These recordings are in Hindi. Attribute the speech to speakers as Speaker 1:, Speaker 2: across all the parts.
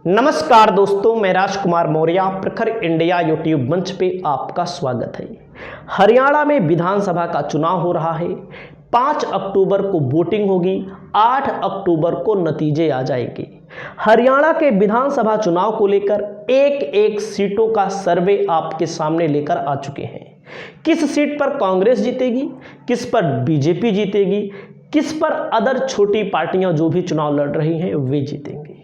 Speaker 1: नमस्कार दोस्तों, मैं राजकुमार मौर्य प्रखर इंडिया यूट्यूब मंच पे आपका स्वागत है। हरियाणा में विधानसभा का चुनाव हो रहा है। 5 अक्टूबर को वोटिंग होगी, 8 अक्टूबर को नतीजे आ जाएंगे। हरियाणा के विधानसभा चुनाव को लेकर एक एक सीटों का सर्वे आपके सामने लेकर आ चुके हैं। किस सीट पर कांग्रेस जीतेगी, किस पर बीजेपी जीतेगी, किस पर अदर छोटी पार्टियां जो भी चुनाव लड़ रही हैं वे जीतेंगे।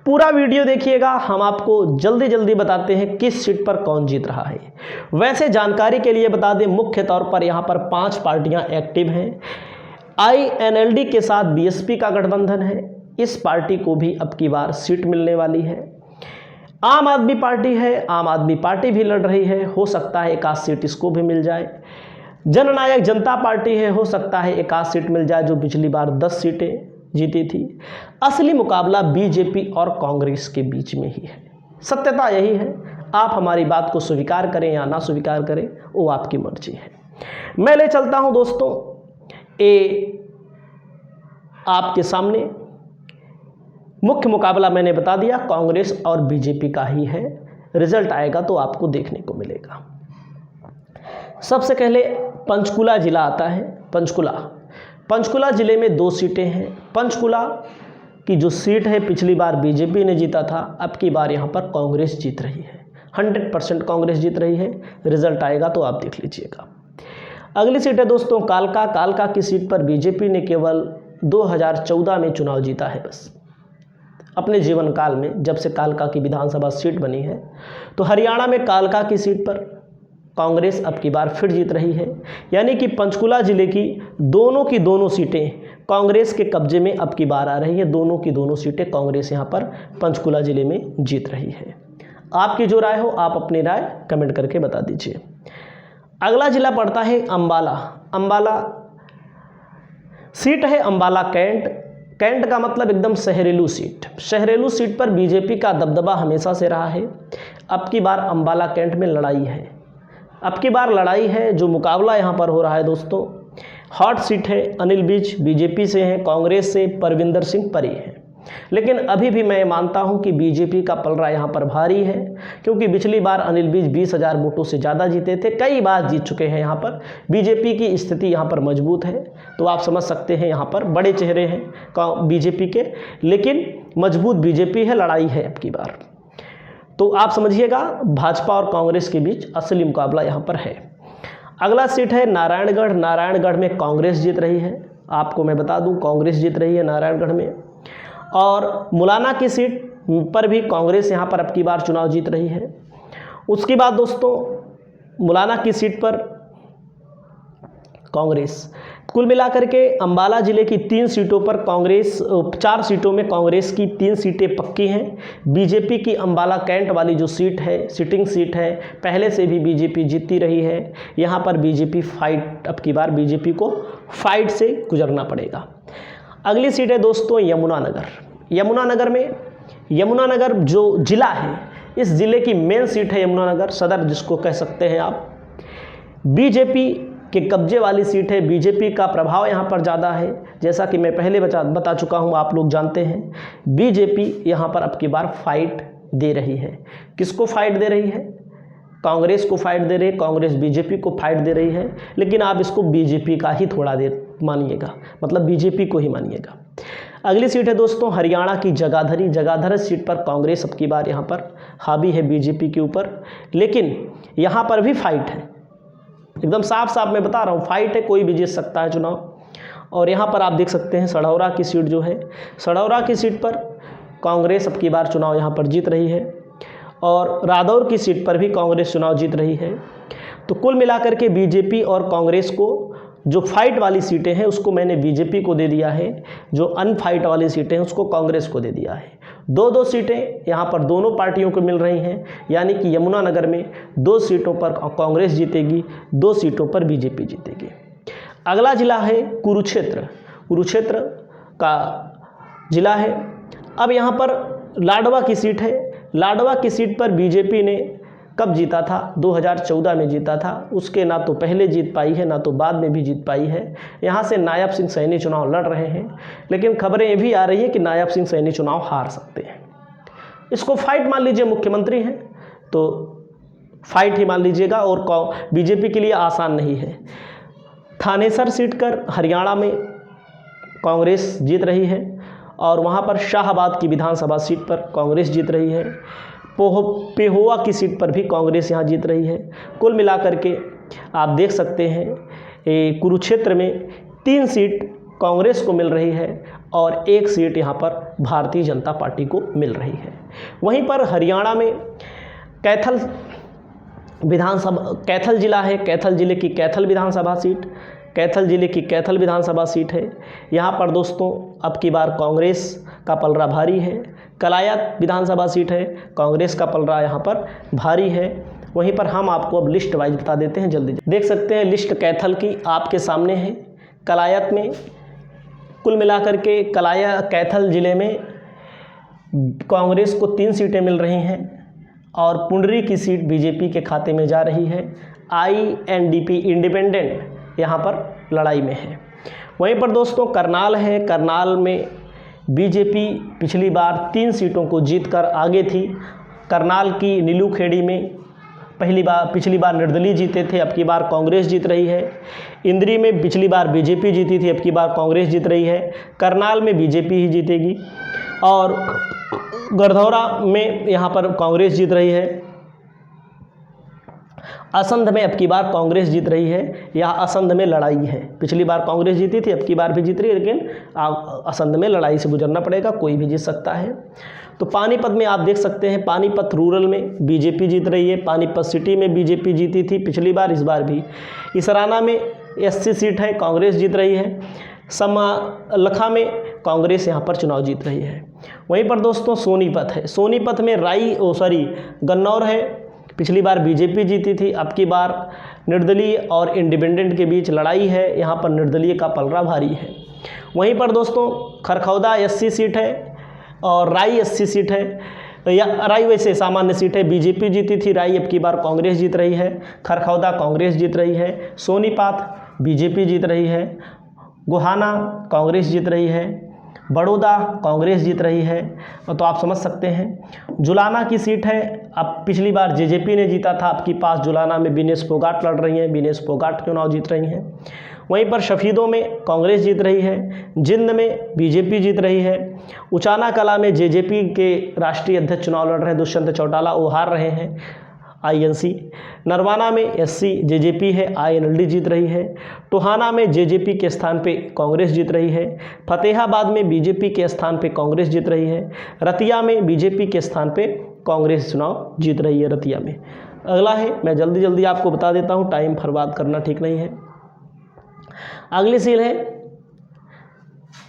Speaker 1: पूरा वीडियो देखिएगा, हम आपको जल्दी जल्दी बताते हैं किस सीट पर कौन जीत रहा है। वैसे जानकारी के लिए बता दें, मुख्य तौर पर यहां पर 5 पार्टियां एक्टिव हैं। INLD के साथ बीएसपी का गठबंधन है, इस पार्टी को भी अब की बार सीट मिलने वाली है। आम आदमी पार्टी है, आम आदमी पार्टी भी लड़ रही है, हो सकता है एक आध सीट इसको भी मिल जाए। जननायक जनता पार्टी है, हो सकता है एक आध सीट मिल जाए, जो पिछली बार 10 सीटें जीती थी। असली मुकाबला बीजेपी और कांग्रेस के बीच में ही है। सत्यता यही है, आप हमारी बात को स्वीकार करें या ना स्वीकार करें वो आपकी मर्जी है। मैं ले चलता हूं दोस्तों आपके सामने। मुख्य मुकाबला मैंने बता दिया, कांग्रेस और बीजेपी का ही है। रिजल्ट आएगा तो आपको देखने को मिलेगा। सबसे पहले पंचकुला जिला आता है। पंचकुला जिले में 2 सीटें हैं। पंचकुला की जो सीट है पिछली बार बीजेपी ने जीता था, अब की बार यहाँ पर कांग्रेस जीत रही है। 100% कांग्रेस जीत रही है। रिजल्ट आएगा तो आप देख लीजिएगा। अगली सीट है दोस्तों कालका की सीट पर बीजेपी ने केवल 2014 में चुनाव जीता है। बस अपने जीवन काल में जब से कालका की विधानसभा सीट बनी है, तो हरियाणा में कालका की सीट पर कांग्रेस अब की बार फिर जीत रही है। यानी कि पंचकुला जिले की दोनों सीटें कांग्रेस के कब्जे में अब की बार आ रही हैं। दोनों की दोनों सीटें कांग्रेस यहां पर पंचकुला जिले में जीत रही है। आपकी जो राय हो आप अपनी राय कमेंट करके बता दीजिए। अगला जिला पड़ता है अंबाला सीट है। अंबाला कैंट का मतलब एकदम शहरेलू सीट पर बीजेपी का दबदबा हमेशा से रहा है। अब की बार अंबाला कैंट में लड़ाई है। जो मुकाबला यहाँ पर हो रहा है दोस्तों, हॉट सीट है। अनिल विज बीजेपी से हैं, कांग्रेस से परविंदर सिंह परी हैं। लेकिन अभी भी मैं मानता हूँ कि बीजेपी का पलड़ा यहाँ पर भारी है, क्योंकि पिछली बार अनिल विज 20,000 वोटों से ज़्यादा जीते थे, कई बार जीत चुके हैं। यहाँ पर बीजेपी की स्थिति यहाँ पर मजबूत है। तो आप समझ सकते हैं यहाँ पर बड़े चेहरे हैं बीजेपी के, लेकिन मजबूत बीजेपी है, लड़ाई है अब की बार। तो आप समझिएगा भाजपा और कांग्रेस के बीच असली मुकाबला यहाँ पर है। अगला सीट है नारायणगढ़ में कांग्रेस जीत रही है। आपको मैं बता दूं, कांग्रेस जीत रही है नारायणगढ़ में। और मुलाना की सीट पर भी कांग्रेस यहाँ पर अब की बार चुनाव जीत रही है। उसके बाद दोस्तों मुलाना की सीट पर कांग्रेस, कुल मिलाकर के अंबाला जिले की 3 सीटों पर कांग्रेस, 4 सीटों में कांग्रेस की 3 सीटें पक्की हैं। बीजेपी की अंबाला कैंट वाली जो सीट है, सिटिंग सीट है, पहले से भी बीजेपी जीतती रही है। यहाँ पर बीजेपी फाइट, अब की बार बीजेपी को फाइट से गुजरना पड़ेगा। अगली सीट है दोस्तों यमुनानगर जो जिला है, इस जिले की मेन सीट है यमुनानगर सदर, जिसको कह सकते हैं आप। बीजेपी के कब्जे वाली सीट है। बीजेपी का प्रभाव यहाँ पर ज़्यादा है, जैसा कि मैं पहले बता चुका हूँ, आप लोग जानते हैं। बीजेपी यहाँ पर अब की बार फाइट दे रही है। किसको फाइट दे रही है? कांग्रेस को फाइट दे रही है। कांग्रेस बीजेपी को फाइट दे रही है, लेकिन आप इसको बीजेपी का ही थोड़ा देर मानिएगा, मतलब बीजेपी को ही मानिएगा। अगली सीट है दोस्तों हरियाणा की जगाधरी सीट पर कांग्रेस अब की बार यहाँ पर हावी है बीजेपी के ऊपर, लेकिन यहाँ पर भी फाइट है। एकदम साफ मैं बता रहा हूँ, फाइट है, कोई भी जीत सकता है चुनाव। और यहाँ पर आप देख सकते हैं सढौरा की सीट जो है, सढौरा की सीट पर कांग्रेस अब की बार चुनाव यहाँ पर जीत रही है। और रादौर की सीट पर भी कांग्रेस चुनाव जीत रही है। तो कुल मिलाकर के बीजेपी और कांग्रेस को जो फाइट वाली सीटें हैं उसको मैंने बीजेपी को दे दिया है, जो अनफाइट वाली सीटें हैं उसको कांग्रेस को दे दिया है। 2 सीटें यहाँ पर दोनों पार्टियों को मिल रही हैं, यानी कि यमुनानगर में 2 सीटों पर कांग्रेस जीतेगी, 2 सीटों पर बीजेपी जीतेगी। अगला जिला है कुरुक्षेत्र का जिला है। अब यहाँ पर लाडवा की सीट है। लाडवा की सीट पर बीजेपी ने कब जीता था? 2014 में जीता था। उसके ना तो पहले जीत पाई है, ना तो बाद में भी जीत पाई है। यहाँ से नायब सिंह सैनी चुनाव लड़ रहे हैं, लेकिन खबरें ये भी आ रही है कि नायब सिंह सैनी चुनाव हार सकते हैं। इसको फाइट मान लीजिए, मुख्यमंत्री हैं तो फाइट ही मान लीजिएगा, और बीजेपी के लिए आसान नहीं है। थानेसर सीट कर हरियाणा में कांग्रेस जीत रही है और वहाँ पर शाहबाद की विधानसभा सीट पर कांग्रेस जीत रही है। पेहोवा की सीट पर भी कांग्रेस यहाँ जीत रही है। कुल मिलाकर के आप देख सकते हैं कुरुक्षेत्र में 3 सीट कांग्रेस को मिल रही है और 1 सीट यहाँ पर भारतीय जनता पार्टी को मिल रही है। वहीं पर हरियाणा में कैथल जिला है, कैथल जिले की कैथल विधानसभा सीट, कैथल जिले की कैथल विधानसभा सीट है। यहाँ पर दोस्तों अब की बार कांग्रेस का पलड़ा भारी है। कलायत विधानसभा सीट है, कांग्रेस का पलड़ा यहाँ पर भारी है। वहीं पर हम आपको अब लिस्ट वाइज बता देते हैं, जल्दी देख सकते हैं लिस्ट कैथल की आपके सामने है। कलायत में कुल मिलाकर के कैथल ज़िले में कांग्रेस को 3 सीटें मिल रही हैं और पुंडरी की सीट बीजेपी के खाते में जा रही है। INDP इंडिपेंडेंट यहाँ पर लड़ाई में है। वहीं पर दोस्तों करनाल है, करनाल में बीजेपी पिछली बार 3 सीटों को जीतकर आगे थी। करनाल की नीलू खेड़ी में पिछली बार निर्दलीय जीते थे, अब की बार कांग्रेस जीत रही है। इंद्री में पिछली बार बीजेपी जीती थी, अब की बार कांग्रेस जीत रही है। करनाल में बीजेपी ही जीतेगी और गढ़धौरा में यहाँ पर कांग्रेस जीत रही है। असंध में अब की बार कांग्रेस जीत रही है। यह असंध में लड़ाई है, पिछली बार कांग्रेस जीती थी, अब की बार भी जीत रही है, लेकिन असंध में लड़ाई से गुजरना पड़ेगा, कोई भी जीत सकता है। तो पानीपत में आप देख सकते हैं, पानीपत रूरल में बीजेपी जीत रही है। पानीपत सिटी में बीजेपी जीती थी पिछली बार, इस बार भी। इसराना में SC सीट है, कांग्रेस जीत रही है। लखा में कांग्रेस यहाँ पर चुनाव जीत रही है। वहीं पर दोस्तों सोनीपत है, सोनीपत में गन्नौर है, पिछली बार बीजेपी जीती थी, अब की बार निर्दलीय और इंडिपेंडेंट के बीच लड़ाई है, यहाँ पर निर्दलीय का पलड़ा भारी है। वहीं पर दोस्तों खरखौदा SC सीट है और राई SC सीट है। या राई वैसे सामान्य सीट है, बीजेपी जीती थी, राई अब की बार कांग्रेस जीत रही है। खरखौदा कांग्रेस जीत रही है। सोनीपत बीजेपी जीत रही है। गोहाना कांग्रेस जीत रही है। बड़ौदा कांग्रेस जीत रही है। तो आप समझ सकते हैं। जुलाना की सीट है, अब पिछली बार JJP ने जीता था, अब की पास जुलाना में विनेश फोगाट लड़ रही हैं, विनेश फोगाट चुनाव जीत रही हैं। वहीं पर शफीदों में कांग्रेस जीत रही है। जिंद में बीजेपी जीत रही है। उचाना कला में JJP के राष्ट्रीय अध्यक्ष चुनाव लड़ रहे हैं दुष्यंत चौटाला, वो हार रहे हैं INC। नरवाना में SC JJP है, INLD जीत रही है। टोहाना में JJP के स्थान पे कांग्रेस जीत रही है। फतेहाबाद में बीजेपी के स्थान पे कांग्रेस जीत रही है। रतिया में बीजेपी के स्थान पे कांग्रेस चुनाव जीत रही है। रतिया में अगला है, मैं जल्दी आपको बता देता हूँ, टाइम बर्बाद करना ठीक नहीं है। अगली सीट है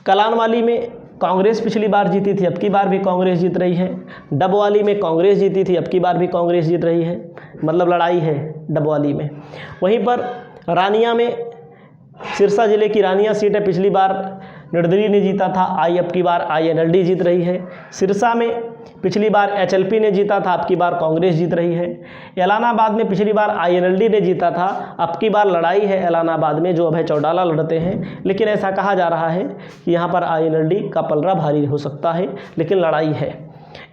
Speaker 1: कलानवाली में कांग्रेस पिछली बार जीती थी, अब की बार भी कांग्रेस जीत रही है। डबवाली में कांग्रेस जीती थी, अब की बार भी कांग्रेस जीत रही है, मतलब लड़ाई है डबवाली में। वहीं पर रानिया में सिरसा जिले की रानिया सीट है, पिछली बार निर्दलीय ने जीता था, अब की बार INLD जीत रही है। सिरसा में पिछली बार HLP ने जीता था, अब की बार कांग्रेस जीत रही है। एलानाबाद में पिछली बार INLD ने जीता था, अब की बार लड़ाई है एलानाबाद में, जो अभय चौटाला लड़ते हैं, लेकिन ऐसा कहा जा रहा है कि यहाँ पर INLD का पलड़ा भारी हो सकता है, लेकिन लड़ाई है,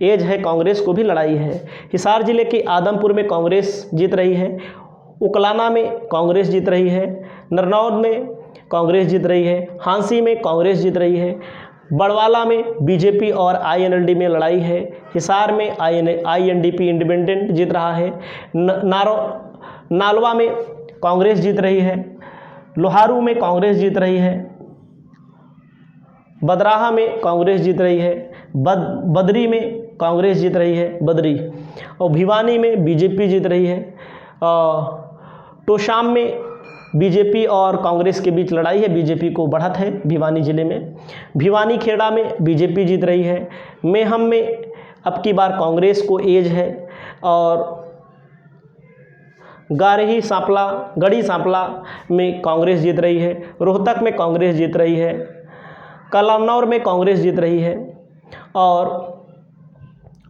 Speaker 1: एज है, कांग्रेस को भी लड़ाई है। हिसार जिले के आदमपुर में कांग्रेस जीत रही है। उकलाना में कांग्रेस जीत रही है। नरनौद में कांग्रेस जीत रही है। हांसी में कांग्रेस जीत रही है। बड़वाला में बीजेपी और INLD में लड़ाई है। हिसार में INDP इंडिपेंडेंट जीत रहा है। नालवा में कांग्रेस जीत रही है। लोहारू में कांग्रेस जीत रही है। बदराहा में कांग्रेस जीत रही है। बदरी में कांग्रेस जीत रही है, बदरी। और भिवानी में बीजेपी जीत रही है। टोशाम में बीजेपी और कांग्रेस के बीच लड़ाई है, बीजेपी को बढ़त है भिवानी जिले में। भिवानी खेड़ा में बीजेपी जीत रही है। मेहम में अब की बार कांग्रेस को एज है। और गढ़ी सांपला में कांग्रेस जीत रही है। रोहतक में कांग्रेस जीत रही है। कलनौर में कांग्रेस जीत रही है। और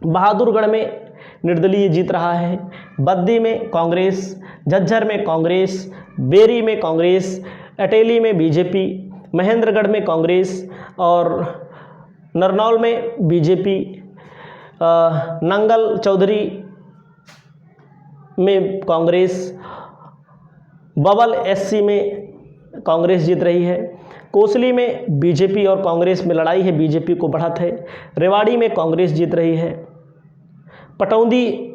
Speaker 1: बहादुरगढ़ में निर्दलीय जीत रहा है। बद्दी में कांग्रेस, झज्जर में कांग्रेस, बेरी में कांग्रेस, अटेली में बीजेपी, महेंद्रगढ़ में कांग्रेस और नरनौल में बीजेपी, नंगल चौधरी में कांग्रेस, बबल एससी में कांग्रेस जीत रही है, कोसली में बीजेपी और कांग्रेस में लड़ाई है, बीजेपी को बढ़त है, रेवाड़ी में कांग्रेस जीत रही है, पटौदी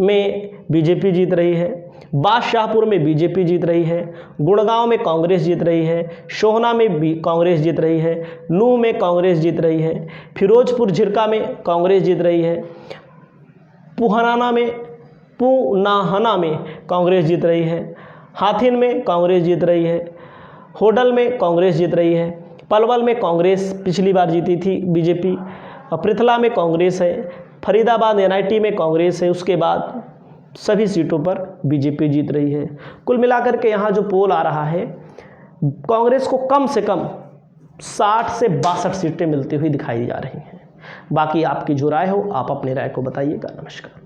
Speaker 1: में बीजेपी जीत रही है, बादशाहपुर में बीजेपी जीत रही है, गुड़गांव में कांग्रेस जीत रही है, सोहना में भी कांग्रेस जीत रही है, नूह में कांग्रेस जीत रही है, फिरोजपुर झिरका में कांग्रेस जीत रही है, पुनाहना में कांग्रेस जीत रही है, हाथिन में कांग्रेस जीत रही है, होडल में कांग्रेस जीत रही है, पलवल में कांग्रेस पिछली बार जीती थी बीजेपी, पृथला में कांग्रेस है, फरीदाबाद एनआईटी में कांग्रेस है, उसके बाद सभी सीटों पर बीजेपी जीत रही है। कुल मिलाकर के यहाँ जो पोल आ रहा है, कांग्रेस को कम से कम 60 से 62 सीटें मिलती हुई दिखाई जा रही हैं। बाकी आपकी जो राय हो, आप अपनी राय को बताइएगा। नमस्कार।